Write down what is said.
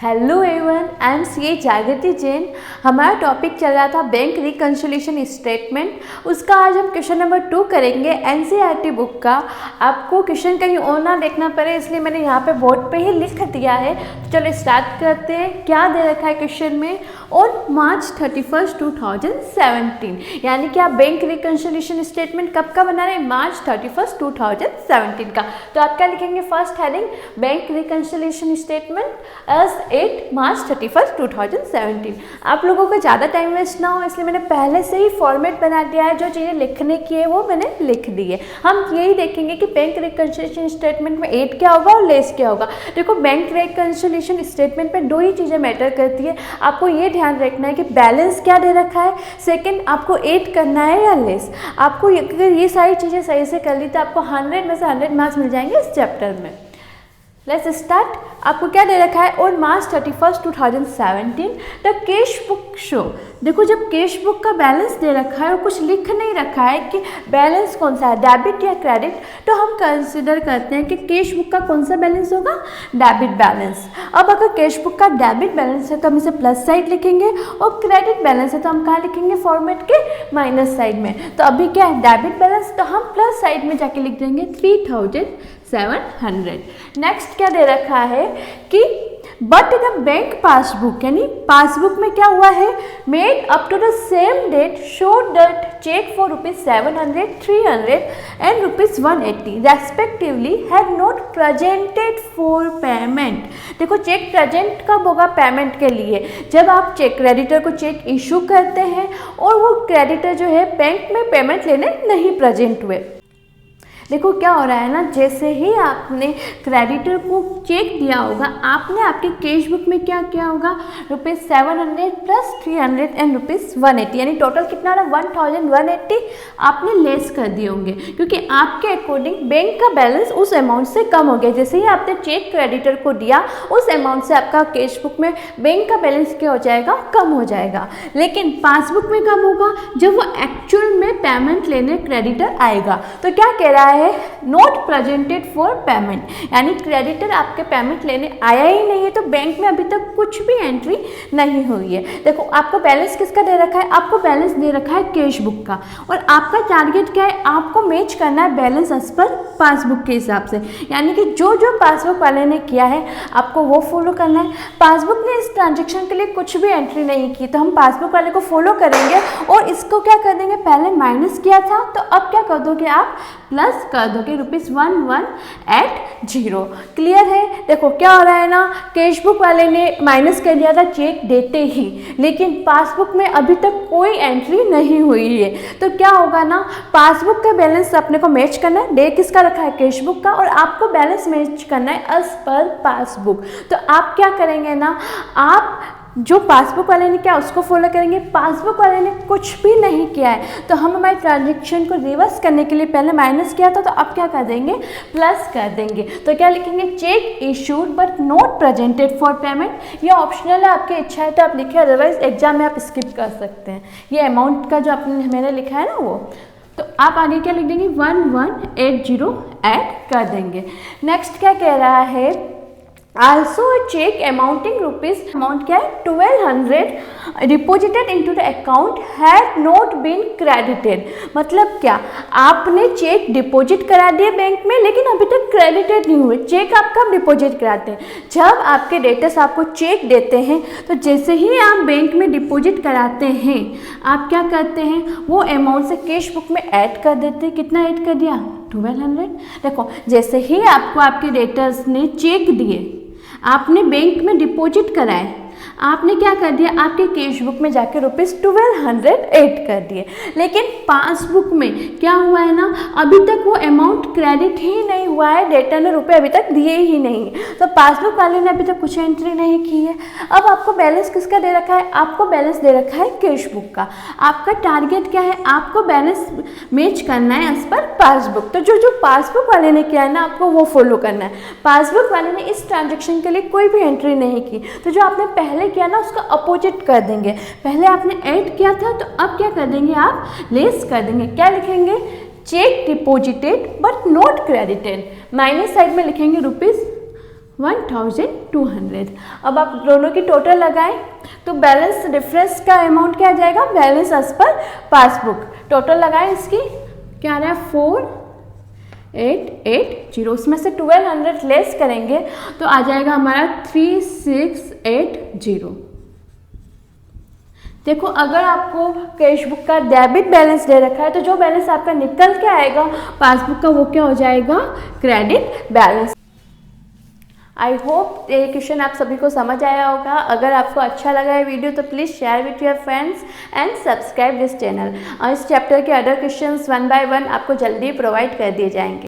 Hello everyone, I am C Jagriti Jain. हमारा topic चल रहा था बैंक रिकंसिलिएशन स्टेटमेंट। उसका आज हम क्वेश्चन नंबर 2 करेंगे एनसीईआरटी बुक का। आपको क्वेश्चन कहीं और ना देखना पड़े इसलिए मैंने यहाँ पे बोर्ड पे ही लिख दिया है। तो चलो स्टार्ट करते हैं। क्या दे रखा है क्वेश्चन में? ऑन मार्च 31, 2017, यानी कि आप बैंक रिकंसिलिएशन स्टेटमेंट कब का बना रहे हैं? मार्च 31, 2017 का। तो आप क्या लिखेंगे? First heading bank reconciliation statement as 8 March 31, 2017। आप लोगों को ज़्यादा टाइम वेस्ट ना हो इसलिए मैंने पहले से ही फॉर्मेट बना दिया है। जो चीज़ें लिखने की है वो मैंने लिख दी है। हम यही देखेंगे कि बैंक रिकंसिलिएशन स्टेटमेंट में 8 क्या होगा और लेस क्या होगा। देखो, बैंक रिकंसिलिएशन स्टेटमेंट में 2 ही चीज़ें मैटर करती है। आपको ये ध्यान रखना है कि बैलेंस क्या दे रखा है, सेकेंड आपको 8 करना है या लेस। आपको अगर ये सारी चीज़ें सही से कर ली तो आपको 100 में से 100 मार्क्स मिल जाएंगे इस चैप्टर में। Let's start. आपको क्या दे रखा है? On March 31, 2017 the cash book show. देखो, जब कैश बुक का बैलेंस दे रखा है और कुछ लिख नहीं रखा है कि बैलेंस कौन सा है, डेबिट या क्रेडिट, तो हम कंसिडर करते हैं कि कैश बुक का कौन सा बैलेंस होगा? Debit balance. अब अगर कैश बुक का डेबिट बैलेंस है तो हम इसे प्लस साइड लिखेंगे और क्रेडिट बैलेंस है तो हम कहाँ लिखेंगे? फॉर्मेट के माइनस साइड में। तो अभी क्या है? डेबिट बैलेंस, तो हम प्लस साइड में जाके लिख देंगे 3700। नेक्स्ट क्या दे रखा है कि बट द बैंक पासबुक, यानी पासबुक में क्या हुआ है? Made up to the same date show that cheque for ₹700, 300 and ₹180 respectively had not presented for payment. देखो, चेक प्रेजेंट कब होगा? पेमेंट के लिए। जब आप चेक क्रेडिटर को चेक इशू करते हैं और वो क्रेडिटर जो है बैंक में पेमेंट लेने नहीं प्रेजेंट हुए। देखो क्या हो रहा है ना, जैसे ही आपने क्रेडिटर को चेक दिया होगा, आपने आपके कैश बुक में क्या किया होगा? ₹700 प्लस 300 एंड ₹180, यानी टोटल कितना रहा? 1180 आपने लेस कर दिए होंगे, क्योंकि आपके अकॉर्डिंग बैंक का बैलेंस उस अमाउंट से कम हो गया। जैसे ही आपने चेक क्रेडिटर को दिया, उस अमाउंट से आपका कैश बुक में बैंक का बैलेंस क्या हो जाएगा? कम हो जाएगा। लेकिन पासबुक में कब होगा? जब वो एक्चुअल में पेमेंट लेने क्रेडिटर आएगा। तो क्या कह रहा है? नॉट प्रेजेंटेड फॉर पेमेंट, यानी क्रेडिटर आपके पेमेंट लेने आया ही नहीं है, तो बैंक में अभी तक कुछ भी एंट्री नहीं हुई है। देखो, आपको बैलेंस किसका दे रखा है? आपको बैलेंस दे रखा है कैश बुक का, और आपका टारगेट क्या है? आपको मैच करना है बैलेंस एज पर पासबुक के हिसाब से, यानी कि जो जो पासबुक वाले ने किया है आपको वो फॉलो करना है। पासबुक ने इस ट्रांजेक्शन के लिए कुछ भी एंट्री नहीं की, तो हम पासबुक वाले को फॉलो करेंगे और इसको क्या कर देंगे? पहले माइनस किया था तो अब क्या कर दोगे? आप प्लस कर दोगे ₹1180। क्लियर है? देखो क्या हो रहा है ना, कैश बुक वाले ने माइनस कर दिया था चेक देते ही, लेकिन पासबुक में अभी तक कोई एंट्री नहीं हुई है। तो क्या होगा ना, पासबुक का बैलेंस अपने को मैच करना है। डे किसका रखा है? कैश बुक का, और आपको बैलेंस मैच करना है एज पर पासबुक। तो आप क्या करेंगे ना, आप जो पासबुक वाले ने किया उसको फॉलो करेंगे। पासबुक वाले ने कुछ भी नहीं किया है तो हम हमारे ट्रांजेक्शन को रिवर्स करने के लिए पहले माइनस किया था, तो अब क्या कर देंगे? प्लस कर देंगे। तो क्या लिखेंगे? Check issued but not presented for payment. ये ऑप्शनल है, आपकी इच्छा है तो आप लिखे, अदरवाइज एग्जाम में आप स्किप कर सकते हैं। ये अमाउंट का जो आपने मैंने लिखा है ना वो, तो आप आगे क्या लिख देंगे? 1180 ऐड कर देंगे। नेक्स्ट क्या कह रहा है? Also a check amounting rupees, amount क्या है? 1200 deposited into the account had not been credited. मतलब क्या? आपने चेक डिपॉजिट करा दिए बैंक में, लेकिन अभी तक क्रेडिटेड नहीं हुए। चेक आप कब डिपॉजिट कराते हैं? जब आपके डेटर्स आपको चेक देते हैं, तो जैसे ही आप बैंक में डिपॉजिट कराते हैं, आप क्या करते हैं? वो अमाउंट से कैश बुक में ऐड कर देते हैं। कितना ऐड कर दिया? 1200। देखो, जैसे ही आपको आपके डेटर्स ने चेक दिए, आपने बैंक में डिपॉजिट कराए, आपने क्या कर दिया? आपके कैश बुक में जाके ₹1200 ऐड कर दिए। लेकिन पासबुक में क्या हुआ है ना, अभी तक वो अमाउंट क्रेडिट ही नहीं हुआ है, डेटर ने रुपए अभी तक दिए ही नहीं, तो पासबुक वाले ने अभी तक कुछ एंट्री नहीं की है। अब आपको बैलेंस किसका दे रखा है? आपको बैलेंस दे रखा है कैश बुक का। आपका टारगेट क्या है? आपको बैलेंस मैच करना है एज पर पासबुक। तो जो जो पासबुक वाले ने किया है ना, आपको वो फॉलो करना है। पासबुक वाले ने इस ट्रांजेक्शन के लिए कोई भी एंट्री नहीं की, तो जो आपने पहले किया ना उसका अपोजिट कर देंगे। पहले आपने ऐड किया था तो अब क्या कर देंगे? आप लेस कर देंगे। क्या लिखेंगे? Check deposited but not credited. Minus side में लिखेंगे 1200। अब आप दोनों की टोटल लगाएं तो बैलेंस डिफरेंस का अमाउंट क्या आ जाएगा, balance as per passbook. Total लगाएं इसकी, क्या आ रहा है 4880, उसमें से 1200 लेस करेंगे तो आ जाएगा हमारा 3680। देखो अगर आपको कैश बुक का डेबिट बैलेंस दे रखा है तो जो बैलेंस आपका निकल के आएगा पासबुक का वो क्या हो जाएगा, क्रेडिट बैलेंस। आई होप ये क्वेश्चन आप सभी को समझ आया होगा। अगर आपको अच्छा लगा है वीडियो तो please share with your friends and subscribe this channel. और इस चैप्टर के अदर क्वेश्चंस 1 by 1 आपको जल्दी प्रोवाइड कर दिए जाएंगे।